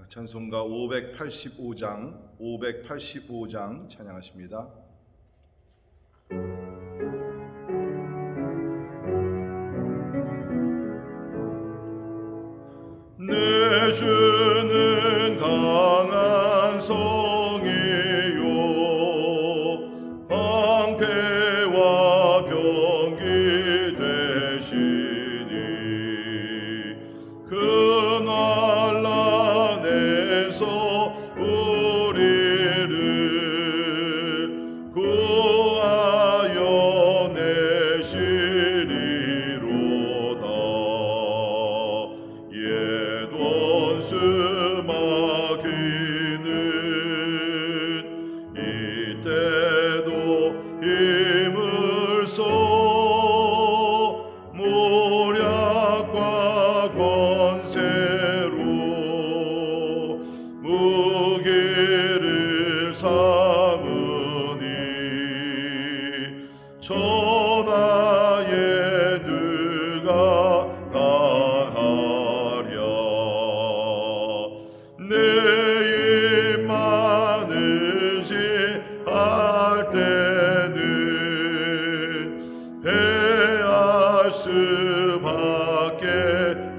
찬송가 585장 찬양하십니다. 내 주는 강한 성이요 방패와 병기 되시니 그 난란에서 우리를 구하여 내시리로다. 옛 원수 마귀는 이때도 힘을 써 모략과 권세로 무기를 삼으니 천하에 누가 당하랴. 내 입 많으시 할 때는 패할 수밖에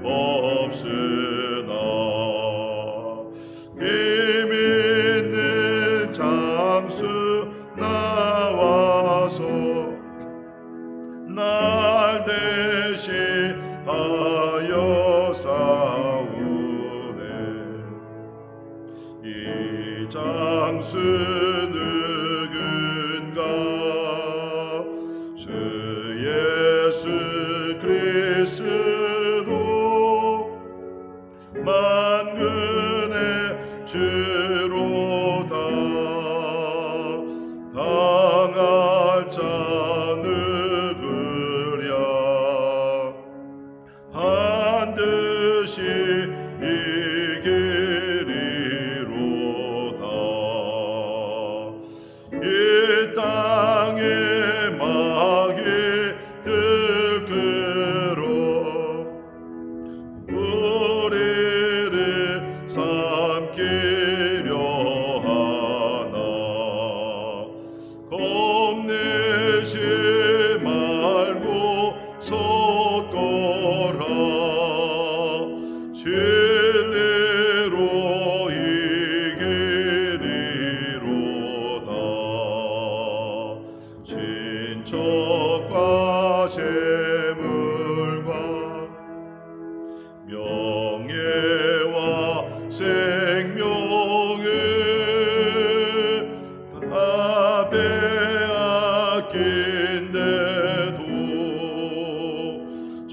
없으나 힘 있는 장수 나와서 날 대신하여 싸우네. 이 장수 누군가 주 예수 그리스도 만군의 주로다. 당할 자 누구랴. 반드시 이기리로다. 이 땅에 마귀들 끌어 우리를 삼키려 하나. 겁내지 말고 섰거라. 진리로 이기리로다. 친척과 재물과 명예와 생명을 다 빼앗긴데도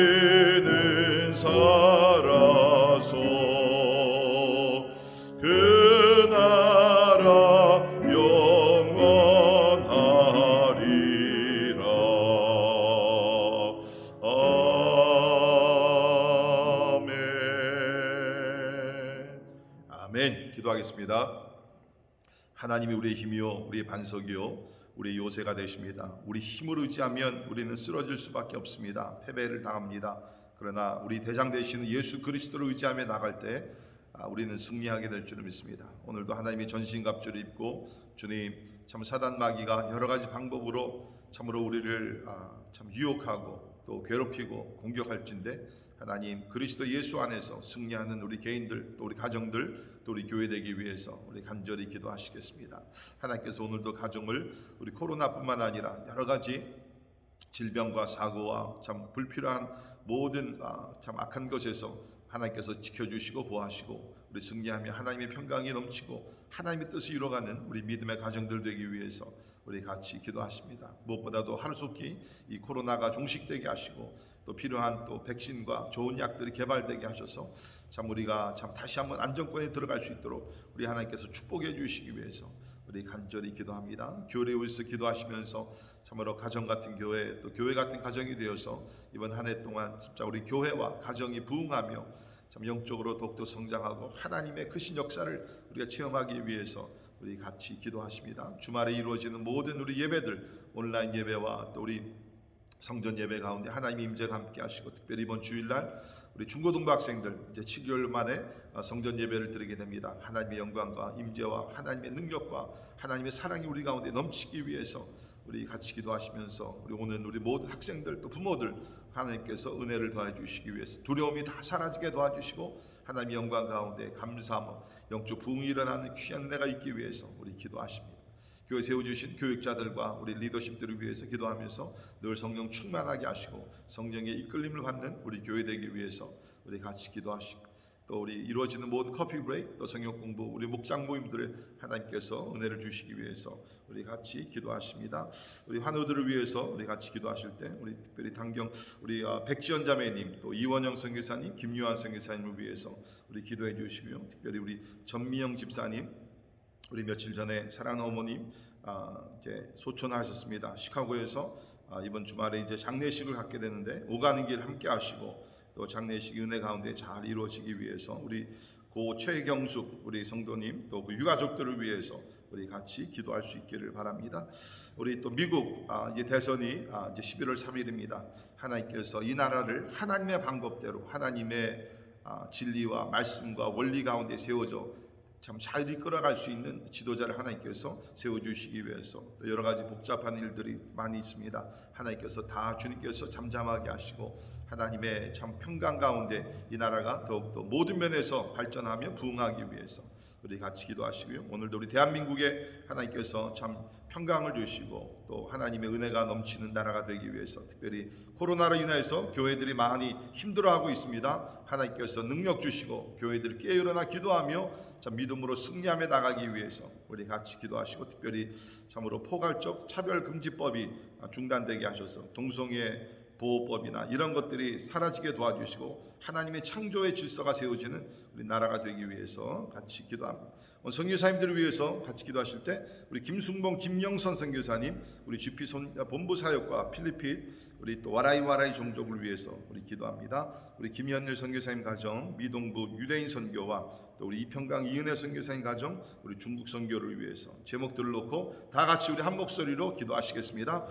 진리는 살아서 그 나라 영원하리라. 아멘. 기도하겠습니다. 하나님이 우리의 힘이요 우리의 반석이요 우리의 요새가 되십니다. 우리 힘을 의지하면 우리는 쓰러질 수밖에 없습니다. 패배를 당합니다. 그러나 우리 대장 되시는 예수 그리스도를 의지하며 나갈 때 우리는 승리하게 될 줄을 믿습니다. 오늘도 하나님이 전신갑주를 입고 주님 참 사단 마귀가 여러 가지 방법으로 참으로 우리를 참 유혹하고 또 괴롭히고 공격할진데 하나님 그리스도 예수 안에서 승리하는 우리 개인들 또 우리 가정들 또 우리 교회 되기 위해서 우리 간절히 기도하시겠습니다. 하나님께서 오늘도 가정을 우리 코로나뿐만 아니라 여러 가지 질병과 사고와 참 불필요한 모든 참 악한 것에서 하나님께서 지켜주시고 보호하시고 우리 승리하며 하나님의 평강이 넘치고 하나님의 뜻을 이루어가는 우리 믿음의 가정들 되기 위해서 우리 같이 기도하십니다. 무엇보다도 하루속히 이 코로나가 종식되게 하시고 또 필요한 또 백신과 좋은 약들이 개발되게 하셔서 참 우리가 참 다시 한번 안정권에 들어갈 수 있도록 우리 하나님께서 축복해 주시기 위해서 우리 간절히 기도합니다. 교회에 위해서 기도하시면서 참으로 가정 같은 교회 또 교회 같은 가정이 되어서 이번 한 해 동안 진짜 우리 교회와 가정이 부흥하며 참 영적으로 더욱더 성장하고 하나님의 크신 역사를 우리가 체험하기 위해서 우리 같이 기도하십니다. 주말에 이루어지는 모든 우리 예배들 온라인 예배와 또 우리 성전 예배 가운데 하나님의 임재가 함께 하시고 특별히 이번 주일날 우리 중고등부 학생들 이제 7개월 만에 성전 예배를 드리게 됩니다. 하나님의 영광과 임재와 하나님의 능력과 하나님의 사랑이 우리 가운데 넘치기 위해서 우리 같이 기도하시면서 우리 오늘 우리 모든 학생들 또 부모들 하나님께서 은혜를 더해 주시기 위해서 두려움이 다 사라지게 도와주시고 하나님의 영광 가운데 감사함 영적 부흥이 일어나는 귀한 은혜가 있기 위해서 우리 기도하십니다. 교회 세워주신 교육자들과 우리 리더십들을 위해서 기도하면서 늘 성령 충만하게 하시고 성령의 이끌림을 받는 우리 교회 되기 위해서 우리 같이 기도하시고 또 우리 이루어지는 모든 커피 브레이크 또 성경 공부 우리 목장 모임들을 하나님께서 은혜를 주시기 위해서 우리 같이 기도하십니다. 우리 환우들을 위해서 우리 같이 기도하실 때 우리 특별히 당경 우리 백지연 자매님 또 이원영 선교사님 김유한 선교사님을 위해서 우리 기도해 주시고요. 특별히 우리 전미영 집사님 우리 며칠 전에 사랑하는 어머님 이제 소천하셨습니다. 시카고에서 이번 주말에 이제 장례식을 갖게 되는데 오가는 길 함께 하시고 또 장례식 은혜 가운데 잘 이루어지기 위해서 우리 고 최경숙 우리 성도님 또 그 유가족들을 위해서 우리 같이 기도할 수 있기를 바랍니다. 우리 또 미국 이제 대선이 이제 11월 3일입니다. 하나님께서 이 나라를 하나님의 방법대로 하나님의 진리와 말씀과 원리 가운데 세워져 참 잘 이끌어갈 수 있는 지도자를 하나님께서 세워주시기 위해서 또 여러 가지 복잡한 일들이 많이 있습니다. 하나님께서 다 주님께서 잠잠하게 하시고 하나님의 참 평강 가운데 이 나라가 더욱더 모든 면에서 발전하며 부흥하기 위해서 우리 같이 기도하시고요. 오늘도 우리 대한민국에 하나님께서 참 평강을 주시고 또 하나님의 은혜가 넘치는 나라가 되기 위해서 특별히 코로나로 인해서 교회들이 많이 힘들어하고 있습니다. 하나님께서 능력 주시고 교회들이 깨어나 기도하며 참 믿음으로 승리하며 나가기 위해서 우리 같이 기도하시고 특별히 참으로 포괄적 차별금지법이 중단되게 하셔서 동성애 보호법이나 이런 것들이 사라지게 도와주시고 하나님의 창조의 질서가 세워지는 우리 나라가 되기 위해서 같이 기도합니다. 오늘 선교사님들을 위해서 같이 기도하실 때 우리 김순봉 김영선 선교사님 우리 GP 본부 사역과 필리핀 우리 또 와라이 종족을 위해서 우리 기도합니다. 우리 김현일 선교사님 가정 미동부 유대인 선교와 또 우리 이평강 이은혜 선교사님 가정 우리 중국 선교를 위해서 제목들을 놓고 다 같이 우리 한 목소리로 기도하시겠습니다.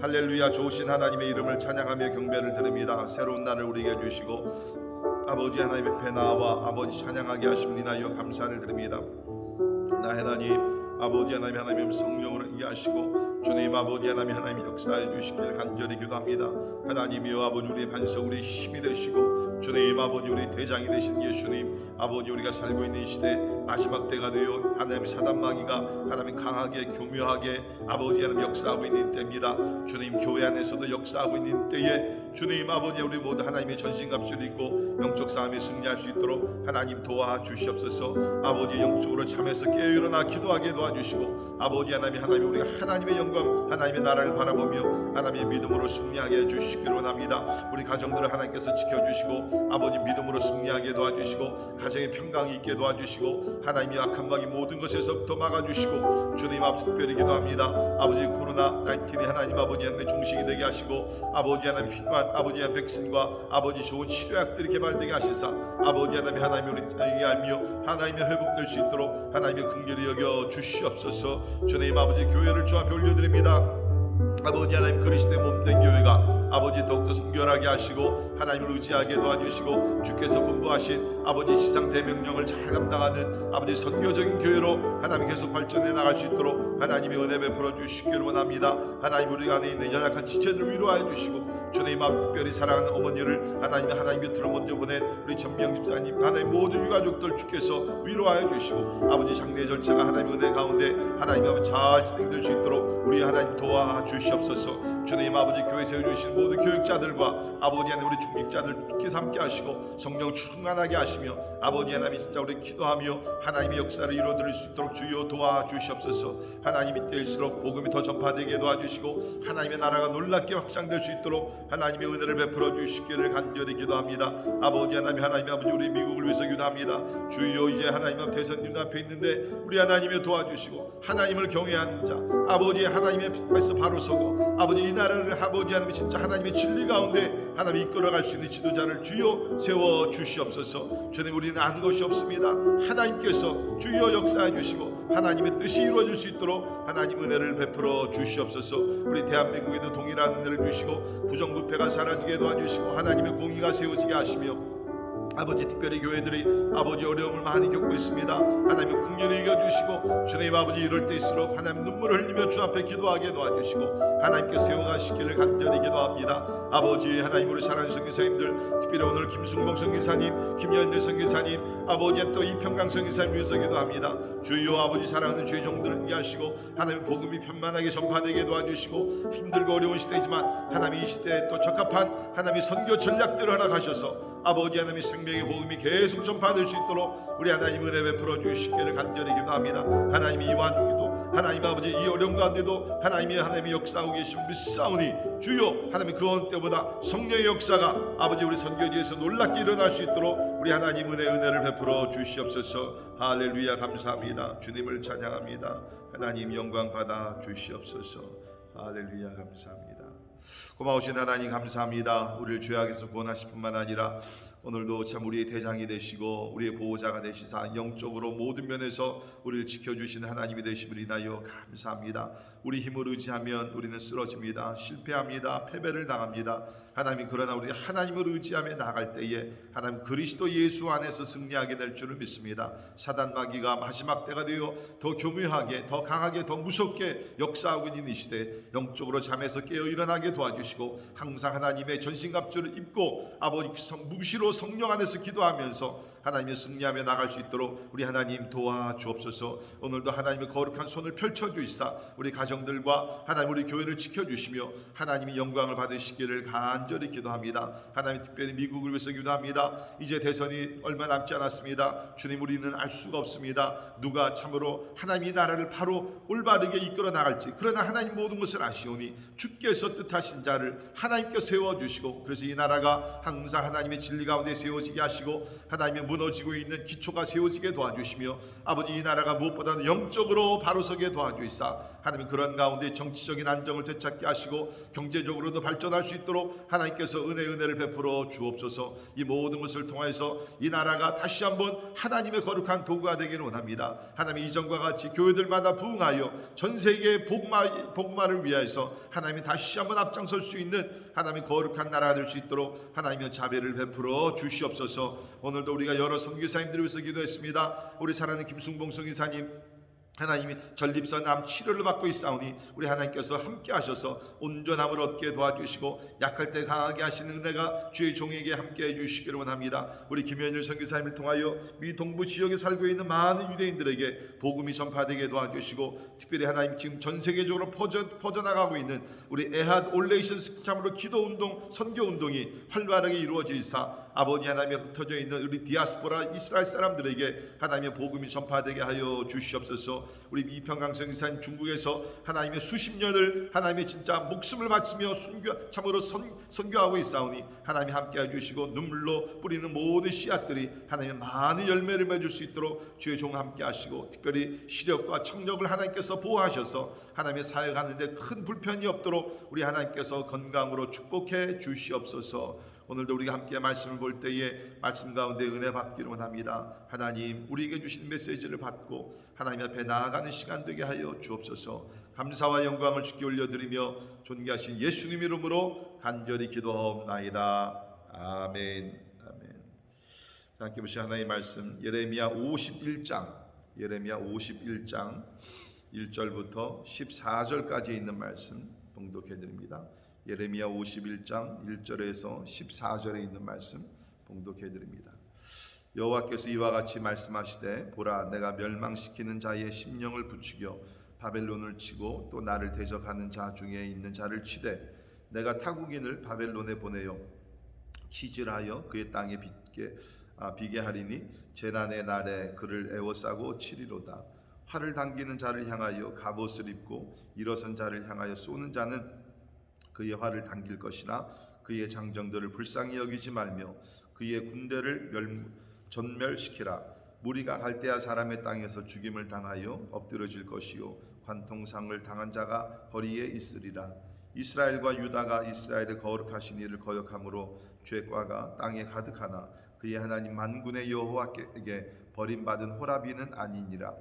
할렐루야. 좋으신 하나님의 이름을 찬양하며 경배를 드립니다. 새로운 날을 우리에게 주시고 아버지 하나님 앞에 나와 아버지 찬양하게 하심을 인하여 감사를 드립니다. 나 하나님 아버지 하나님 성령으로 이해하시고 주님 아버지 하나님 역사해 주시길 간절히 기도합니다. 하나님이여 아버지 우리의 반석 우리의 힘이 되시고 주님 아버지 우리 대장이 되신 예수님 아버지 우리가 살고 있는 시대 마지막 때가 되어 하나님 사단마귀가 하나님 강하게 교묘하게 아버지 하나님 역사하고 있는 때입니다. 주님 교회 안에서도 역사하고 있는 때에 주님 아버지 우리 모두 하나님의 전신갑주를 입고 영적 싸움에 승리할 수 있도록 하나님 도와주시옵소서. 아버지 영적으로 잠에서 깨어 일어나 기도하게 도와주시고 아버지 하나님 우리가 하나님의 영광 하나님의 나라를 바라보며 하나님의 믿음으로 승리하게 해주시기를 원합니다. 우리 가정들을 하나님께서 지켜주시고 아버지 믿음으로 승리하게 도와주시고 가정의 평강이 있게 도와주시고 하나님의 악한 마귀 모든 것에서부터 막아주시고 주님 아버지 특별히 기도합니다. 아버지 코로나19이 하나님 아버지 하나님의 종식이 되게 하시고 아버지 하나님 필요한 아버지 하나님 백신과 아버지 좋은 치료약들이 개발되게 하시사 아버지 하나님 우리 알며 하나님의 회복될 수 있도록 하나님의 긍휼히 여겨 주시옵소서. 주님 아버지 교회를 주 앞에 올려드립니다. 아버지 하나님 그리스도의 몸된 교회가 아버지 더욱더 성결하게 하시고 하나님을 의지하게 도와주시고 주께서 분부하신 아버지 지상 대명령을 잘 감당하는 아버지 선교적인 교회로 하나님 계속 발전해 나갈 수 있도록 하나님의 은혜 베풀어 주시기를 원합니다. 하나님 우리 안에 있는 연약한 지체들을 위로하여 주시고 주님 앞 특별히 사랑하는 어머니를 하나님 곁으로 먼저 보낸 우리 전미영 집사님 하나님 모든 유가족들 주께서 위로하여 주시고 아버지 장례 절차가 하나님 은혜 가운데 하나님 아버지 잘 진행될 수 있도록 우리 하나님 도와주시옵소서. 주님 아버지 교회 세워주신 모든 교육자들과 아버지 하나님 우리 중직자들께서 함께 하시고 성령 충만하게 하시며 아버지 하나님 진짜 우리 기도하며 하나님의 역사를 이루어드릴 수 있도록 주여 도와주시옵소서. 하나님이 때일수록 복음이 더 전파되게 도와주시고 하나님의 나라가 놀랍게 확장될 수 있도록 하나님의 은혜를 베풀어 주시기를 간절히 기도합니다. 아버지 하나님 아버지 우리 미국을 위해서 기도합니다. 주여 이제 하나님 앞 대선 눈앞에 있는데 우리 하나님이 도와주시고 하나님을 경외하는 자 아버지 하나님의 빛에서 바로 서고 아버지 이 나라를 아버지 하나님 진짜 하나님의 진리 가운데 하나님 이끌어갈 수 있는 지도자를 주여 세워 주시옵소서. 주님 우리는 아는 것이 없습니다. 하나님께서 주여 역사해 주시고 하나님의 뜻이 이루어질 수 있도록 하나님 은혜를 베풀어 주시옵소서. 우리 대한민국에도 동일한 은혜를 주시고 부정부패가 사라지게 도와주시고 하나님의 공의가 세워지게 하시며 아버지, 특별히 교회들이 아버지 어려움을 많이 겪고 있습니다. 하나님 긍휼히 여겨주시고, 주님 아버지 이럴 때일수록 하나님 눈물을 흘리며 주 앞에 기도하게 도와주시고, 하나님께 세워가시기를 간절히 기도합니다. 아버지 하나님, 우리 사랑하는 선교사님들, 특별히 오늘 김순봉 선교사님, 김연일 선교사님, 아버지 또 이평강 선교사님 위해서 기도합니다. 주여 아버지, 사랑하는 주의 종들을 위하시고, 하나님 복음이 편만하게 전파되게 도와주시고, 힘들고 어려운 시대지만 하나님 이 시대에 또 적합한 하나님의 선교 전략들을 허락하셔서 아버지 하나님의 생명의 복음이 계속 전파될 수 있도록 우리 하나님 은혜 베풀어 주시기를 간절히 기도합니다. 하나님 이 와중에도 하나님 아버지 이 어려움 가운데도 하나님의 역사하고 계신 믿사오니, 주여 하나님 그 어느 때보다 성령의 역사가 아버지 우리 선교지에서 놀랍게 일어날 수 있도록 우리 하나님 은혜를 베풀어 주시옵소서. 할렐루야, 감사합니다. 주님을 찬양합니다. 하나님 영광 받아 주시옵소서. 할렐루야, 감사합니다. 고마우신 하나님 감사합니다. 우리를 죄악에서 구원하실 뿐만 아니라 오늘도 참 우리의 대장이 되시고 우리의 보호자가 되시사 영적으로 모든 면에서 우리를 지켜주시는 하나님이 되심을 인하여 감사합니다. 우리 힘을 의지하면 우리는 쓰러집니다. 실패합니다. 패배를 당합니다. 하나님, 그러나 우리 하나님을 의지하며 나아갈 때에 하나님 그리스도 예수 안에서 승리하게 될 줄을 믿습니다. 사단 마귀가 마지막 때가 되어 더 교묘하게, 더 강하게, 더 무섭게 역사하고 있는 이 시대, 영적으로 잠에서 깨어 일어나게 도와주시고, 항상 하나님의 전신갑주를 입고 아버지 무시로 성령 안에서 기도하면서 하나님의 승리하며 나갈 수 있도록 우리 하나님 도와주옵소서. 오늘도 하나님의 거룩한 손을 펼쳐주시사 우리 가정들과 하나님 우리 교회를 지켜주시며 하나님이 영광을 받으시기를 간절히 기도합니다. 하나님, 특별히 미국을 위해서 기도합니다. 이제 대선이 얼마 남지 않았습니다. 주님, 우리는 알 수가 없습니다. 누가 참으로 하나님이 나라를 바로 올바르게 이끌어 나갈지. 그러나 하나님 모든 것을 아시오니 주께서 뜻하신 자를 하나님께 세워주시고, 그래서 이 나라가 항상 하나님의 진리 가운데 세워지게 하시고 하나님의 무너지고 있는 기초가 세워지게 도와주시며, 아버지 이 나라가 무엇보다는 영적으로 바로 서게 도와주시사 하나님 그런 가운데 정치적인 안정을 되찾게 하시고 경제적으로도 발전할 수 있도록 하나님께서 은혜를 베풀어 주옵소서. 이 모든 것을 통해서 이 나라가 다시 한번 하나님의 거룩한 도구가 되기를 원합니다. 하나님, 이전과 같이 교회들마다 부흥하여 전 세계의 복음화를 위하여서 하나님이 다시 한번 앞장설 수 있는 하나님의 거룩한 나라가 될 수 있도록 하나님의 자비를 베풀어 주시옵소서. 오늘도 우리가 여러 선교사님들을 위해서 기도했습니다. 우리 사랑하는 김순봉 선교사님, 하나님이 전립선 암 치료를 받고 있사오니 우리 하나님께서 함께 하셔서 온전함을 얻게 도와주시고 약할 때 강하게 하시는 은혜가 주의 종에게 함께 해주시기를 원합니다. 우리 김현일 선교사님을 통하여 미 동부 지역에 살고 있는 많은 유대인들에게 복음이 전파되게 도와주시고, 특별히 하나님 지금 전 세계적으로 퍼져나가고 있는 우리 에핫 올레이션 참으로 기도운동, 선교운동이 활발하게 이루어질사 아버지 하나님의 흩어져 있는 우리 디아스포라 이스라엘 사람들에게 하나님의 복음이 전파되게 하여 주시옵소서. 우리 이평강 선교사님 중국에서 하나님의 수십 년을 하나님의 진짜 목숨을 바치며 참으로 선교하고 있사오니 하나님이 함께 해주시고 눈물로 뿌리는 모든 씨앗들이 하나님의 많은 열매를 맺을 수 있도록 주의 종 함께 하시고, 특별히 시력과 청력을 하나님께서 보호하셔서 하나님의 사역하는데 큰 불편이 없도록 우리 하나님께서 건강으로 축복해 주시옵소서. 오늘도 우리가 함께 말씀을 볼 때에 말씀 가운데 은혜 받기를 원합니다. 하나님, 우리에게 주신 메시지를 받고 하나님 앞에 나아가는 시간 되게 하여 주옵소서. 감사와 영광을 주께 올려드리며 존귀하신 예수님 이름으로 간절히 기도하옵나이다. 아멘. 아멘. 함께 보시는 하나님의 말씀, 예레미야 51장 1절부터 14절까지 있는 말씀 봉독해드립니다. 예레미야 51장 1절에서 14절에 있는 말씀 봉독해드립니다. 여호와께서 이와 같이 말씀하시되, 보라, 내가 멸망시키는 자의 심령을 부추겨 바벨론을 치고 또 나를 대적하는 자 중에 있는 자를 치되 내가 타국인을 바벨론에 보내어 키질하여 그의 땅에 비게 하리니 재난의 날에 그를 애워싸고 치리로다. 활을 당기는 자를 향하여 갑옷을 입고 일어선 자를 향하여 쏘는 자는 그의 활을 당길 것이나 그의 장정들을 불쌍히 여기지 말며 그의 군대를 전멸시키라. 무리가 갈대아 사람의 땅에서 죽임을 당하여 엎드러질 것이요 관통상을 당한 자가 거리에 있으리라. 이스라엘과 유다가 이스라엘의 거룩하신 이를 거역함으로 죄과가 땅에 가득하나 그의 하나님 만군의 여호와께 버림받은 호라비는 아니니라.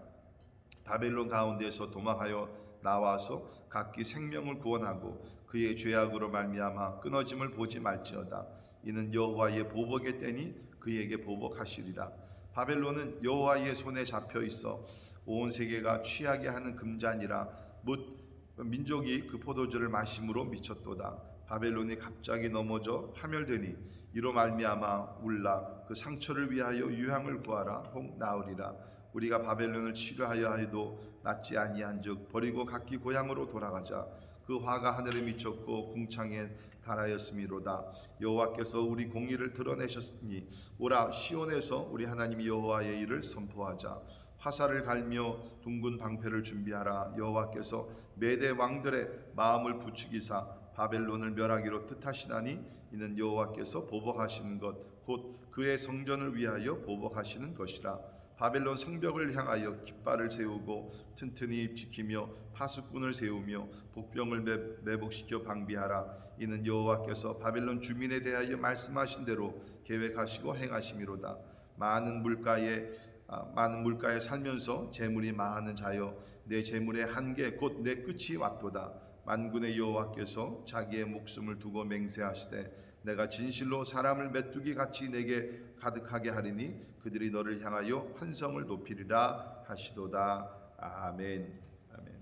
바벨론 가운데서 도망하여 나와서 각기 생명을 구원하고 그의 죄악으로 말미암아 끊어짐을 보지 말지어다. 이는 여호와의 보복의 때니 그에게 보복하시리라. 바벨론은 여호와의 손에 잡혀 있어 온 세계가 취하게 하는 금잔이라. 뭇 민족이 그 포도주를 마심으로 미쳤도다. 바벨론이 갑자기 넘어져 파멸되니 이로 말미암아 울라. 그 상처를 위하여 유향을 구하라. 혹 나으리라. 우리가 바벨론을 치료하여 하여도 낫지 아니한즉 버리고 각기 고향으로 돌아가자. 그 화가 하늘에 미쳤고 궁창에 달하였음이로다. 여호와께서 우리 공의를 드러내셨으니 오라 시온에서 우리 하나님 여호와의 일을 선포하자. 화살을 갈며 둥근 방패를 준비하라. 여호와께서 메대 왕들의 마음을 부추기사 바벨론을 멸하기로 뜻하시나니 이는 여호와께서 보복하시는 것 곧 그의 성전을 위하여 보복하시는 것이라. 바벨론 성벽을 향하여 깃발을 세우고 튼튼히 지키며 파수꾼을 세우며 복병을 매복시켜 방비하라. 이는 여호와께서 바벨론 주민에 대하여 말씀하신 대로 계획하시고 행하심이로다. 많은 물가에 살면서 재물이 많은 자여 내 재물의 한계 곧 내 끝이 왔도다. 만군의 여호와께서 자기의 목숨을 두고 맹세하시되 내가 진실로 사람을 메뚜기 같이 내게 가득하게 하리니 그들이 너를 향하여 환성을 높이리라 하시도다. 아멘. 아멘.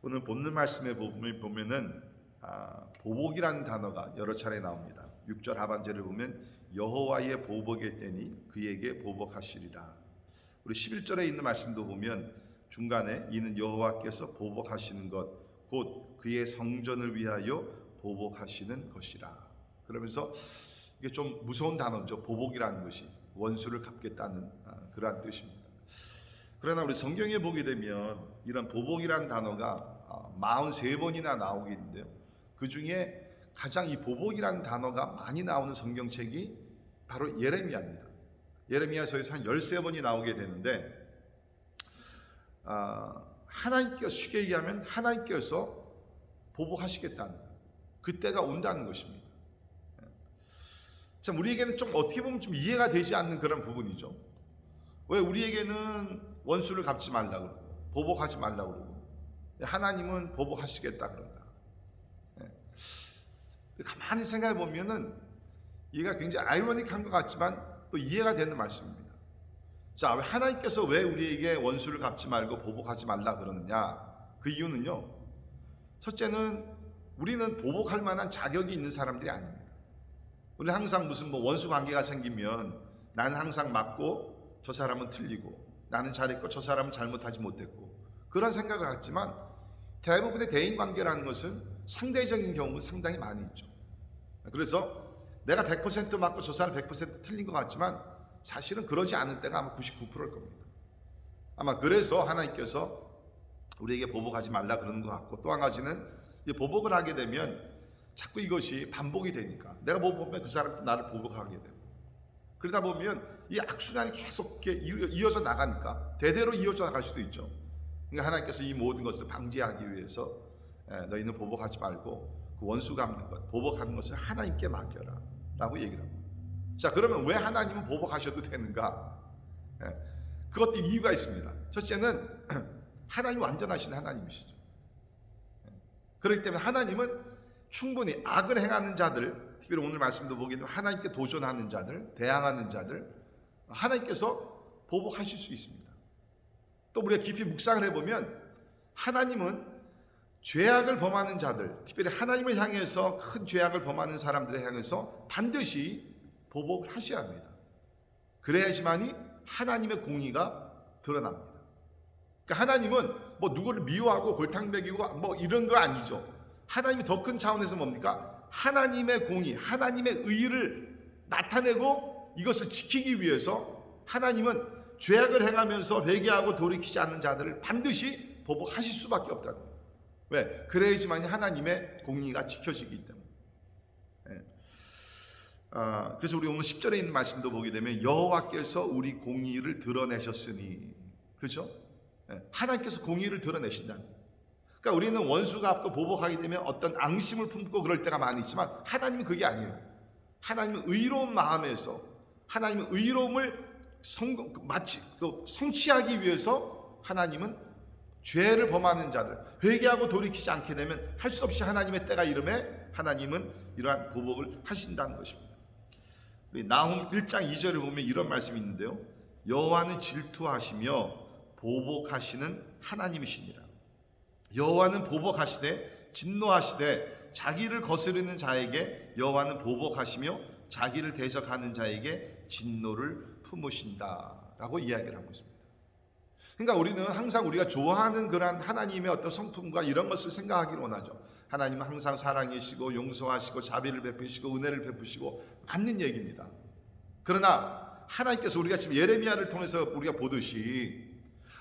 오늘 본문 말씀에 보면은 보복이라는 단어가 여러 차례 나옵니다. 6절 하반절을 보면 여호와의 보복의 때니 그에게 보복하시리라. 우리 11절에 있는 말씀도 보면 중간에 이는 여호와께서 보복하시는 것 곧 그의 성전을 위하여 보복하시는 것이라. 그러면서 이게 좀 무서운 단어죠. 보복이라는 것이 원수를 갚겠다는 그러한 뜻입니다. 그러나 우리 성경에 보게 되면 이런 보복이라는 단어가 43번이나 나오게 있는데요. 그 중에 가장 이 보복이라는 단어가 많이 나오는 성경책이 바로 예레미야입니다. 예레미야서에서 한 13번이 나오게 되는데 하나님께서 쉽게 얘기하면 하나님께서 보복하시겠다는 그때가 온다는 것입니다. 참 우리에게는 좀 어떻게 보면 좀 이해가 되지 않는 그런 부분이죠. 왜 우리에게는 원수를 갚지 말라고 그러고 보복하지 말라고 그러고 하나님은 보복하시겠다 그런다. 가만히 생각해 보면은 이해가 굉장히 아이러니한 것 같지만 또 이해가 되는 말씀입니다. 자, 하나님께서 왜 우리에게 원수를 갚지 말고 보복하지 말라 그러느냐? 그 이유는요. 첫째는 우리는 보복할 만한 자격이 있는 사람들이 아닙니다. 우리는 항상 무슨 원수 관계가 생기면 나는 항상 맞고 저 사람은 틀리고 나는 잘했고 저 사람은 잘못하지 못했고 그런 생각을 갖지만 대부분의 대인 관계라는 것은 상대적인 경우가 상당히 많이 있죠. 그래서 내가 100% 맞고 저 사람 100% 틀린 것 같지만 사실은 그러지 않은 때가 아마 99%일 겁니다. 아마 그래서 하나님께서 우리에게 보복하지 말라 그러는 것 같고 또 한 가지는 보복을 하게 되면 자꾸 이것이 반복이 되니까 내가 보복하면 그 사람도 나를 보복하게 되고 그러다 보면 이 악순환이 계속 이렇게 이어져 나가니까 대대로 이어져 나갈 수도 있죠. 그러니까 하나님께서 이 모든 것을 방지하기 위해서 너희는 보복하지 말고 그 원수 갚는 것, 보복하는 것을 하나님께 맡겨라 라고 얘기를 합니다. 자, 그러면 왜 하나님은 보복하셔도 되는가? 그것도 이유가 있습니다. 첫째는 하나님이 완전하신 하나님이시죠. 그렇기 때문에 하나님은 충분히 악을 행하는 자들, 특별히 오늘 말씀도 보게 되면 하나님께 도전하는 자들, 대항하는 자들 하나님께서 보복하실 수 있습니다. 또 우리가 깊이 묵상을 해보면 하나님은 죄악을 범하는 자들, 특별히 하나님을 향해서 큰 죄악을 범하는 사람들을 향해서 반드시 보복을 하셔야 합니다. 그래야지만이 하나님의 공의가 드러납니다. 그러니까 하나님은 뭐 누구를 미워하고 골탕 먹이고 뭐 이런 거 아니죠. 하나님이 더 큰 차원에서 뭡니까? 하나님의 공의, 하나님의 의를 나타내고 이것을 지키기 위해서 하나님은 죄악을 행하면서 회개하고 돌이키지 않는 자들을 반드시 보복하실 수밖에 없다는 거예요. 왜? 그래야지만이 하나님의 공의가 지켜지기 때문에. 그래서 우리 오늘 10절에 있는 말씀도 보게 되면 여호와께서 우리 공의를 드러내셨으니, 그렇죠? 하나님께서 공의를 드러내신다는 거예요. 그러니까 우리는 원수 갚고 보복하게 되면 어떤 앙심을 품고 그럴 때가 많이 있지만 하나님은 그게 아니에요. 하나님은 의로운 마음에서 하나님의 의로움을 성취하기 위해서 하나님은 죄를 범하는 자들, 회개하고 돌이키지 않게 되면 할 수 없이 하나님의 때가 이름에 하나님은 이러한 보복을 하신다는 것입니다. 우리 나훔 1장 2절에 보면 이런 말씀이 있는데요. 여호와는 질투하시며 보복하시는 하나님이시니라. 여호와는 보복하시되 진노하시되 자기를 거스르는 자에게 여호와는 보복하시며 자기를 대적하는 자에게 진노를 품으신다라고 이야기를 하고 있습니다. 그러니까 우리는 항상 우리가 좋아하는 그러한 하나님의 어떤 성품과 이런 것을 생각하기를 원하죠. 하나님은 항상 사랑이시고 용서하시고 자비를 베푸시고 은혜를 베푸시고 맞는 얘기입니다. 그러나 하나님께서 우리가 지금 예레미야를 통해서 우리가 보듯이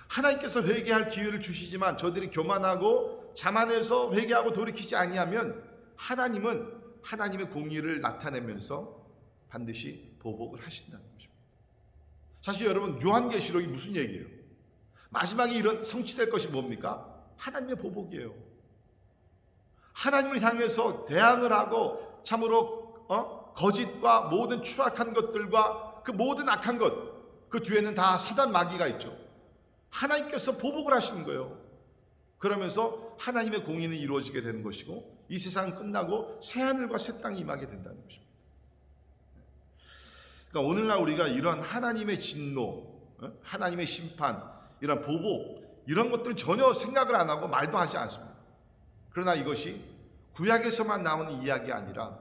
하나님께서 회개할 기회를 주시지만 저들이 교만하고 자만해서 회개하고 돌이키지 아니하면 하나님은 하나님의 공의를 나타내면서 반드시 보복을 하신다는 것입니다. 사실 여러분 요한계시록이 무슨 얘기예요? 마지막에 이런 성취될 것이 뭡니까? 하나님의 보복이에요. 하나님을 향해서 대항을 하고 참으로 거짓과 모든 추악한 것들과 그 모든 악한 것, 그 뒤에는 다 사단 마귀가 있죠. 하나님께서 보복을 하시는 거예요. 그러면서 하나님의 공의는 이루어지게 되는 것이고 이 세상은 끝나고 새하늘과 새 땅이 임하게 된다는 것입니다. 그러니까 오늘날 우리가 이런 하나님의 진노, 하나님의 심판, 이런 보복 이런 것들은 전혀 생각을 안 하고 말도 하지 않습니다. 그러나 이것이 구약에서만 나오는 이야기가 아니라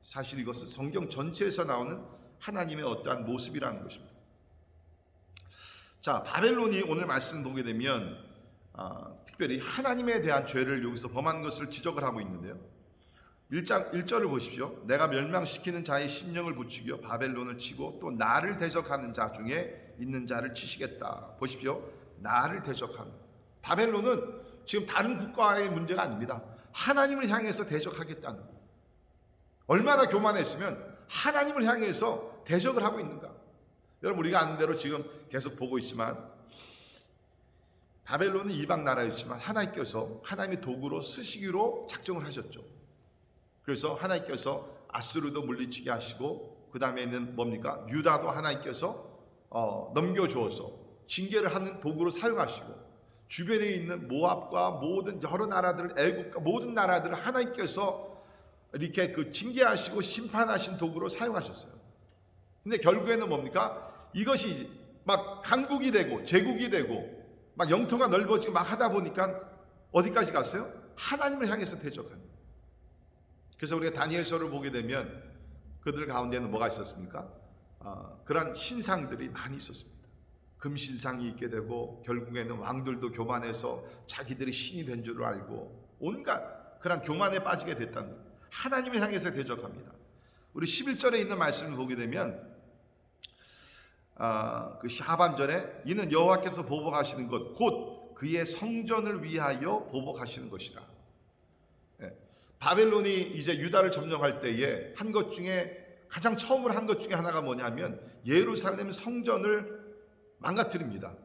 사실 이것은 성경 전체에서 나오는 하나님의 어떠한 모습이라는 것입니다. 자, 바벨론이 오늘 말씀 보게 되면 특별히 하나님에 대한 죄를 여기서 범한 것을 지적을 하고 있는데요. 1장 1절을 보십시오. 내가 멸망시키는 자의 심령을 부추겨 바벨론을 치고 또 나를 대적하는 자 중에 있는 자를 치시겠다. 보십시오. 나를 대적하는 바벨론은 지금 다른 국가의 문제가 아닙니다. 하나님을 향해서 대적하겠다는 거예요. 얼마나 교만했으면 하나님을 향해서 대적을 하고 있는가. 여러분 우리가 아는 대로 지금 계속 보고 있지만 바벨론은 이방 나라였지만 하나님께서 하나님의 도구로 쓰시기로 작정을 하셨죠. 그래서 하나님께서 아수르도 물리치게 하시고 그 다음에는 뭡니까? 유다도 하나님께서 넘겨주어서 징계를 하는 도구로 사용하시고 주변에 있는 모압과 모든 여러 나라들, 애국과 모든 나라들을 하나님께서 이렇게 그 징계하시고 심판하신 도구로 사용하셨어요. 근데 결국에는 뭡니까? 이것이 막 강국이 되고 제국이 되고 막 영토가 넓어지고 막 하다 보니까 어디까지 갔어요? 하나님을 향해서 대적하는. 그래서 우리가 다니엘서를 보게 되면 그들 가운데는 뭐가 있었습니까? 그런 신상들이 많이 있었습니다. 금신상이 있게 되고 결국에는 왕들도 교만해서 자기들이 신이 된 줄 알고 온갖 그런 교만에 빠지게 됐다는 거예요. 하나님을 향해서 대적합니다. 우리 11절에 있는 말씀을 보게 되면 그 하반절에 이는 여호와께서 보복하시는 것 곧 그의 성전을 위하여 보복하시는 것이라. 바벨론이 이제 유다를 점령할 때에 한 것 중에 가장 처음으로 한 것 중에 하나가 뭐냐면 예루살렘 성전을 망가뜨립니다.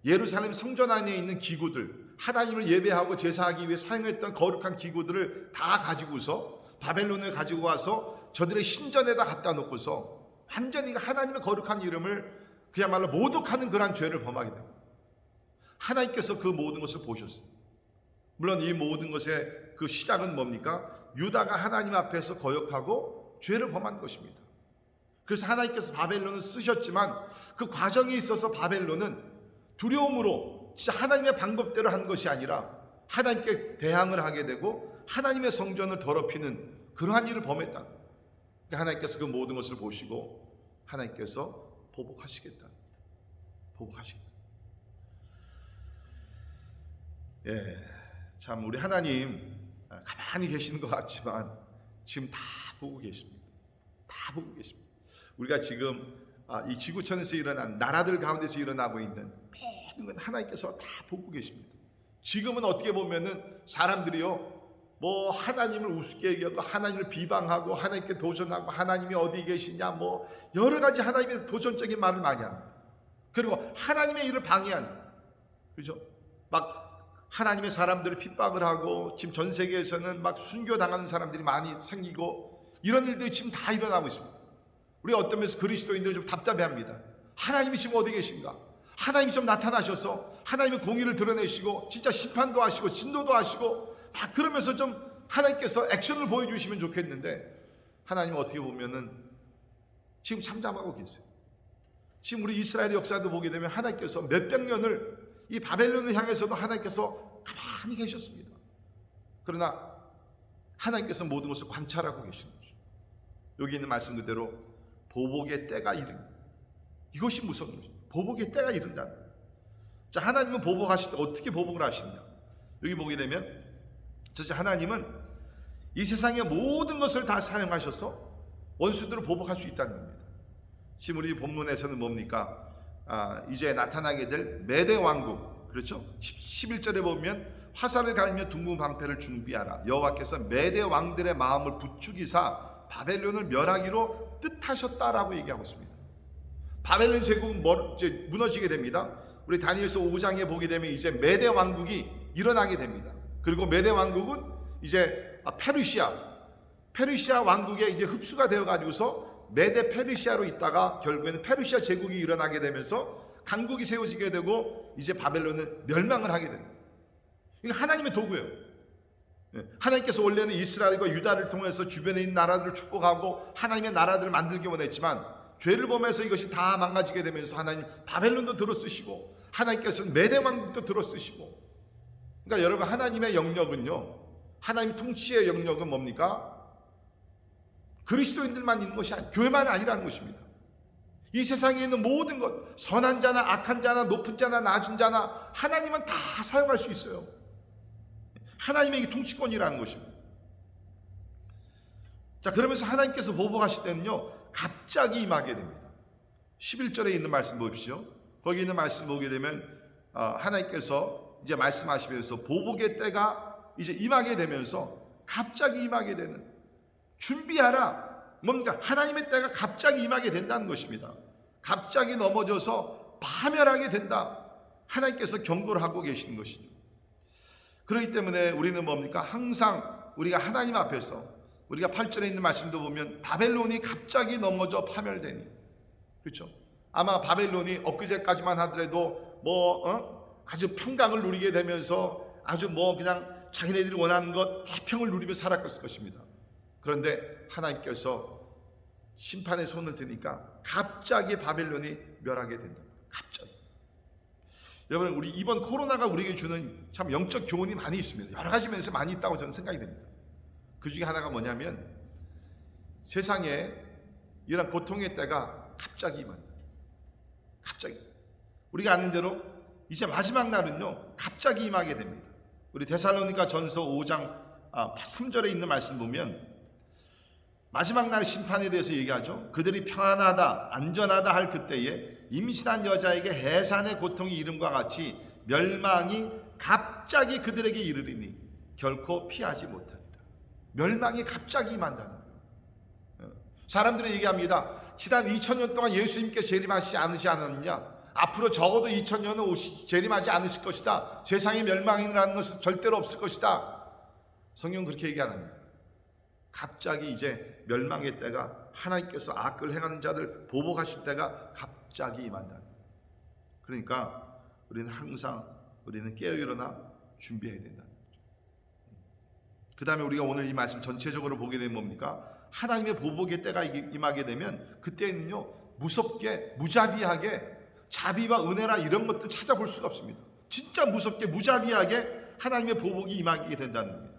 예루살렘 성전 안에 있는 기구들, 하나님을 예배하고 제사하기 위해 사용했던 거룩한 기구들을 다 가지고서 바벨론을 가지고 와서 저들의 신전에다 갖다 놓고서 완전히 하나님의 거룩한 이름을 그야말로 모독하는 그러한 죄를 범하게 됩니다. 하나님께서 그 모든 것을 보셨어요. 물론 이 모든 것의 그 시작은 뭡니까? 유다가 하나님 앞에서 거역하고 죄를 범한 것입니다. 그래서 하나님께서 바벨론을 쓰셨지만 그 과정에 있어서 바벨론은 두려움으로 진짜 하나님의 방법대로 한 것이 아니라 하나님께 대항을 하게 되고 하나님의 성전을 더럽히는 그러한 일을 범했다. 그러니까 하나님께서 그 모든 것을 보시고 하나님께서 보복하시겠다. 보복하시겠다. 참 우리 하나님 가만히 계시는 것 같지만 지금 다 보고 계십니다. 다 보고 계십니다. 우리가 지금 이 지구촌에서 일어난 나라들 가운데서 일어나고 있는 모든 건 하나님께서 다 보고 계십니다. 지금은 어떻게 보면은 사람들이요 뭐 하나님을 우습게 여기고 하나님을 비방하고 하나님께 도전하고 하나님이 어디 계시냐 뭐 여러 가지 하나님에 도전적인 말을 많이 합니다. 그리고 하나님의 일을 방해하는, 그렇죠? 막 하나님의 사람들을 핍박을 하고 지금 전 세계에서는 막 순교당하는 사람들이 많이 생기고 이런 일들이 지금 다 일어나고 있습니다. 우리가 어떤 면에서 그리스도인들은 좀 답답해합니다. 하나님이 지금 어디 계신가? 하나님이 좀 나타나셔서 하나님의 공의를 드러내시고 진짜 심판도 하시고 진노도 하시고 막 그러면서 좀 하나님께서 액션을 보여주시면 좋겠는데 하나님은 어떻게 보면은 지금 잠잠하고 계세요. 지금 우리 이스라엘의 역사도 보게 되면 하나님께서 몇백 년을 이 바벨론을 향해서도 하나님께서 가만히 계셨습니다. 그러나 하나님께서 모든 것을 관찰하고 계시는 거죠. 여기 있는 말씀 그대로 보복의 때가 이른, 이것이 무서운 거죠. 보복의 때가 이른다. 자, 하나님은 보복하실 때 어떻게 보복을 하시느냐? 여기 보게 되면 진짜 하나님은 이 세상의 모든 것을 다 사용하셔서 원수들을 보복할 수 있다는 겁니다. 지금 우리 본문에서는 뭡니까? 이제 나타나게 될 메대 왕국, 그렇죠? 11절에 보면 화살을 갈며 둥근 방패를 준비하라. 여호와께서 메대 왕들의 마음을 부추기사 바벨론을 멸하기로 뜻하셨다라고 얘기하고 있습니다. 바벨론 제국은 이제 무너지게 됩니다. 우리 다니엘서 5장에 보게 되면 이제 메대 왕국이 일어나게 됩니다. 그리고 메대 왕국은 이제 페르시아 왕국에 이제 흡수가 되어 가지고서 메대 페르시아로 있다가 결국에는 페르시아 제국이 일어나게 되면서 강국이 세워지게 되고 이제 바벨론은 멸망을 하게 됩니다. 이게 하나님의 도구예요. 하나님께서 원래는 이스라엘과 유다를 통해서 주변에 있는 나라들을 축복하고 하나님의 나라들을 만들기 원했지만 죄를 범해서 이것이 다 망가지게 되면서 하나님 바벨론도 들어쓰시고 하나님께서는 메대 왕국도 들어쓰시고, 그러니까 여러분 하나님의 영역은요, 하나님 통치의 영역은 뭡니까? 그리스도인들만 있는 것이 교회만 아니라는 것입니다. 이 세상에 있는 모든 것, 선한 자나 악한 자나 높은 자나 낮은 자나 하나님은 다 사용할 수 있어요. 하나님의 통치권이라는 것입니다. 자, 그러면서 하나님께서 보복하실 때는요, 갑자기 임하게 됩니다. 11절에 있는 말씀 보십시오. 거기 있는 말씀 보게 되면 하나님께서 이제 말씀하시면서 보복의 때가 이제 임하게 되면서 갑자기 임하게 되는, 준비하라. 뭡니까? 하나님의 때가 갑자기 임하게 된다는 것입니다. 갑자기 넘어져서 파멸하게 된다. 하나님께서 경고를 하고 계시는 것이죠. 그렇기 때문에 우리는 뭡니까? 항상 우리가 하나님 앞에서, 우리가 8절에 있는 말씀도 보면 바벨론이 갑자기 넘어져 파멸되니, 그렇죠? 아마 바벨론이 엊그제까지만 하더라도 아주 평강을 누리게 되면서 아주 그냥 자기네들이 원하는 것 태평을 누리며 살았을 것입니다. 그런데 하나님께서 심판의 손을 드니까 갑자기 바벨론이 멸하게 된다. 갑자기. 여러분, 우리 이번 코로나가 우리에게 주는 참 영적 교훈이 많이 있습니다. 여러 가지 면에서 많이 있다고 저는 생각이 됩니다. 그 중에 하나가 뭐냐면 세상에 이런 고통의 때가 갑자기 임한다. 갑자기. 우리가 아는 대로 이제 마지막 날은요, 갑자기 임하게 됩니다. 우리 데살로니가 전서 5장 3절에 있는 말씀 보면 마지막 날 심판에 대해서 얘기하죠. 그들이 평안하다 안전하다 할 그때에 임신한 여자에게 해산의 고통이 이름과 같이 멸망이 갑자기 그들에게 이르리니 결코 피하지 못하리라. 멸망이 갑자기 임한다는 거예요. 사람들이 얘기합니다. 지난 2000년 동안 예수님께 재림하시지 않으셨느냐? 앞으로 적어도 2000년은 재림하지 않으실 것이다. 세상의 멸망이라는 것은 절대로 없을 것이다. 성경은 그렇게 얘기 안 합니다. 갑자기 이제 멸망의 때가, 하나님께서 악을 행하는 자들 보복하실 때가 갑자기 임한다. 그러니까 우리는 항상 깨어 일어나 준비해야 된다. 그 다음에 우리가 오늘 이 말씀 전체적으로 보게 되면 뭡니까? 하나님의 보복의 때가 임하게 되면 그때는요, 무섭게 무자비하게 자비와 은혜라 이런 것들 찾아볼 수가 없습니다. 진짜 무섭게 무자비하게 하나님의 보복이 임하게 된다는 겁니다.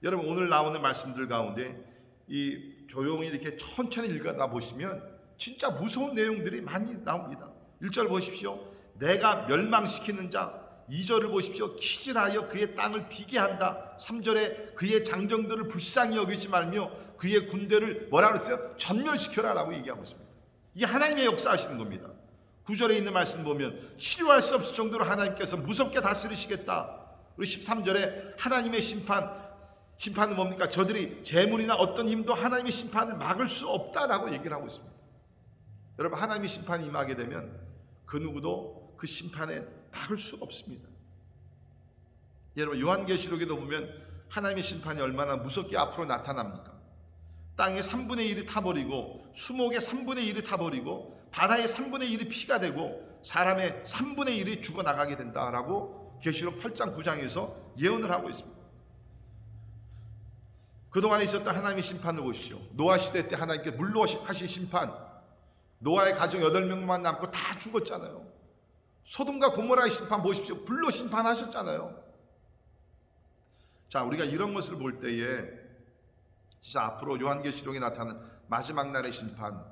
여러분, 오늘 나오는 말씀들 가운데 이 조용히 이렇게 천천히 읽어다 보시면 진짜 무서운 내용들이 많이 나옵니다. 1절 보십시오. 내가 멸망시키는 자. 2절을 보십시오. 키질하여 그의 땅을 비게 한다. 3절에 그의 장정들을 불쌍히 여기지 말며 그의 군대를 뭐라 그랬어요? 전멸시켜라 라고 얘기하고 있습니다. 이게 하나님의 역사하시는 겁니다. 9절에 있는 말씀 보면 치료할 수 없을 정도로 하나님께서 무섭게 다스리시겠다. 우리 13절에 하나님의 심판은 뭡니까? 저들이 재물이나 어떤 힘도 하나님의 심판을 막을 수 없다라고 얘기를 하고 있습니다. 여러분, 하나님의 심판이 임하게 되면 그 누구도 그 심판에 막을 수가 없습니다. 여러분, 요한계시록에도 보면 하나님의 심판이 얼마나 무섭게 앞으로 나타납니까? 땅의 3분의 1이 타버리고 수목의 3분의 1이 타버리고 바다의 3분의 1이 피가 되고 사람의 3분의 1이 죽어나가게 된다라고 계시록 8장 9장에서 예언을 하고 있습니다. 그동안에 있었던 하나님의 심판을 보십시오. 노아 시대 때 하나님께 물로 하신 심판, 노아의 가족 8명만 남고 다 죽었잖아요. 소돔과 고모라의 심판 보십시오. 불로 심판하셨잖아요. 자, 우리가 이런 것을 볼 때에 진짜 앞으로 요한계시록에 나타나는 마지막 날의 심판,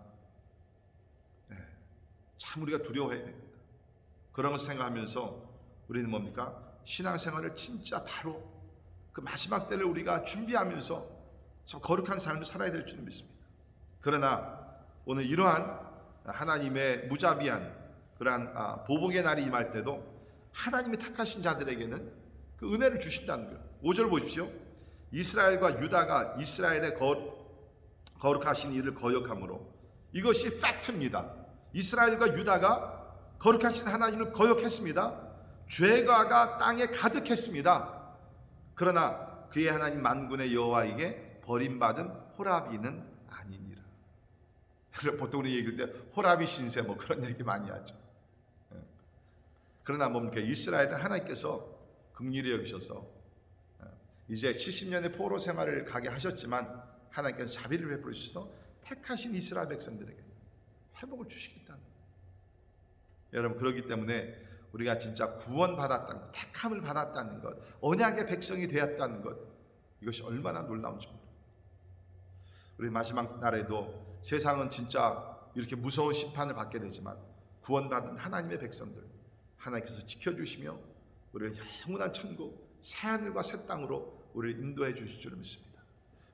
참 우리가 두려워해야 됩니다. 그런 것을 생각하면서 우리는 뭡니까? 신앙생활을 진짜 바로 그 마지막 때를 우리가 준비하면서 참 거룩한 삶을 살아야 될 줄 믿습니다. 그러나 오늘 이러한 하나님의 무자비한 그러한 보복의 날이 임할 때도 하나님이 택하신 자들에게는 그 은혜를 주신다는 거예요. 5절 보십시오. 이스라엘과 유다가 이스라엘의 거룩하신 일을 거역함으로, 이것이 팩트입니다. 이스라엘과 유다가 거룩하신 하나님을 거역했습니다. 죄가가 땅에 가득했습니다. 그러나 그의 하나님 만군의 여호와에게 버림받은 호라비는 아니니라. 보통 우리 얘기할 때 호라비 신세 뭐 그런 얘기 많이 하죠. 그러나 뭡니까? 이스라엘은 하나님께서 긍휼히 여기셔서 이제 70년의 포로 생활을 가게 하셨지만 하나님께서 자비를 베풀어 주셔서 택하신 이스라엘 백성들에게 회복을 주시겠다는 거예요. 여러분, 그렇기 때문에 우리가 진짜 구원받았다는 것, 택함을 받았다는 것, 언약의 백성이 되었다는 것, 이것이 얼마나 놀라운지 모릅니다. 우리 마지막 날에도 세상은 진짜 이렇게 무서운 심판을 받게 되지만 구원받은 하나님의 백성들, 하나님께서 지켜주시며 우리를 영원한 천국, 새하늘과 새 땅으로 우리를 인도해 주실 줄 믿습니다.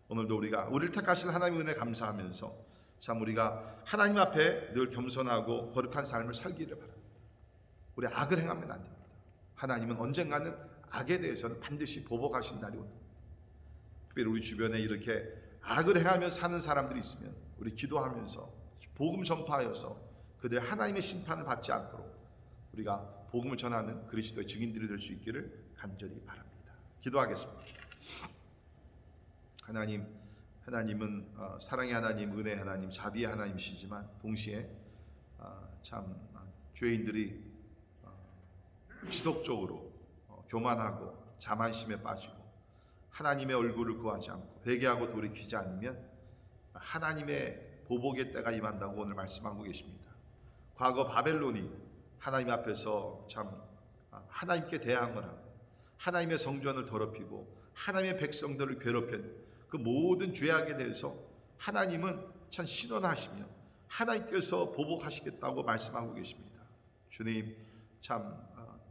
오늘도 우리를 택하신 하나님의 은혜 감사하면서 참 우리가 하나님 앞에 늘 겸손하고 거룩한 삶을 살기를 바랍니다. 우리 악을 행하면 안 됩니다. 하나님은 언젠가는 악에 대해서는 반드시 보복하신 날이 온다. 특별히 우리 주변에 이렇게 악을 행하며 사는 사람들이 있으면 우리 기도하면서 복음 전파하여서 그들 하나님의 심판을 받지 않도록 우리가 복음을 전하는 그리스도의 증인들이 될 수 있기를 간절히 바랍니다. 기도하겠습니다. 하나님은 사랑의 하나님, 은혜의 하나님, 자비의 하나님이시지만 동시에 참 죄인들이 지속적으로 교만하고 자만심에 빠지고 하나님의 얼굴을 구하지 않고 회개하고 돌이키지 않으면 하나님의 보복의 때가 임한다고 오늘 말씀하고 계십니다. 과거 바벨론이 하나님 앞에서 참 하나님께 대항을 하고 하나님의 성전을 더럽히고 하나님의 백성들을 괴롭힌 그 모든 죄악에 대해서 하나님은 참 신원하시며 하나님께서 보복하시겠다고 말씀하고 계십니다. 주님, 참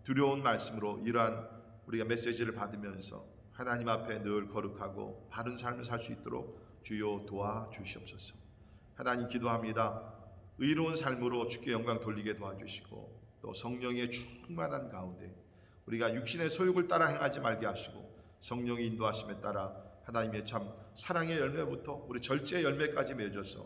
두려운 말씀으로 이러한 우리가 메시지를 받으면서 하나님 앞에 늘 거룩하고 바른 삶을 살 수 있도록 주여 도와주시옵소서. 하나님, 기도합니다. 의로운 삶으로 주께 영광 돌리게 도와주시고 또 성령의 충만한 가운데 우리가 육신의 소욕을 따라 행하지 말게 하시고 성령의 인도하심에 따라 하나님의 참 사랑의 열매부터 우리 절제의 열매까지 맺어서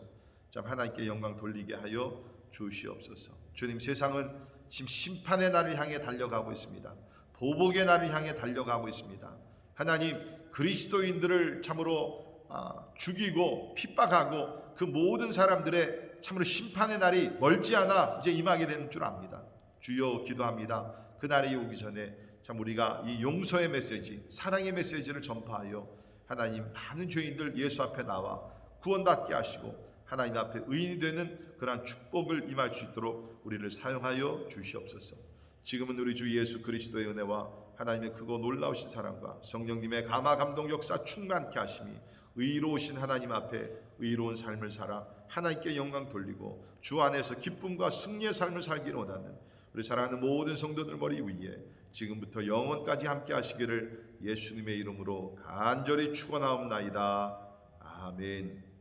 참 하나님께 영광 돌리게 하여 주시옵소서. 주님, 세상은 지금 심판의 날을 향해 달려가고 있습니다. 보복의 날을 향해 달려가고 있습니다. 하나님, 그리스도인들을 참으로 죽이고 핍박하고 그 모든 사람들의 참으로 심판의 날이 멀지 않아 이제 임하게 되는 줄 압니다. 주여, 기도합니다. 그 날이 오기 전에 참 우리가 이 용서의 메시지, 사랑의 메시지를 전파하여 하나님, 많은 죄인들 예수 앞에 나와 구원받게 하시고 하나님 앞에 의인이 되는 그러한 축복을 임할 수 있도록 우리를 사용하여 주시옵소서. 지금은 우리 주 예수 그리스도의 은혜와 하나님의 크고 놀라우신 사랑과 성령님의 감화 감동 역사 충만케 하심이 의로우신 하나님 앞에 의로운 삶을 살아 하나님께 영광 돌리고 주 안에서 기쁨과 승리의 삶을 살기를 원하는 우리 사랑하는 모든 성도들 머리 위에 지금부터 영원까지 함께 하시기를 예수님의 이름으로 간절히 축원하옵나이다. 아멘.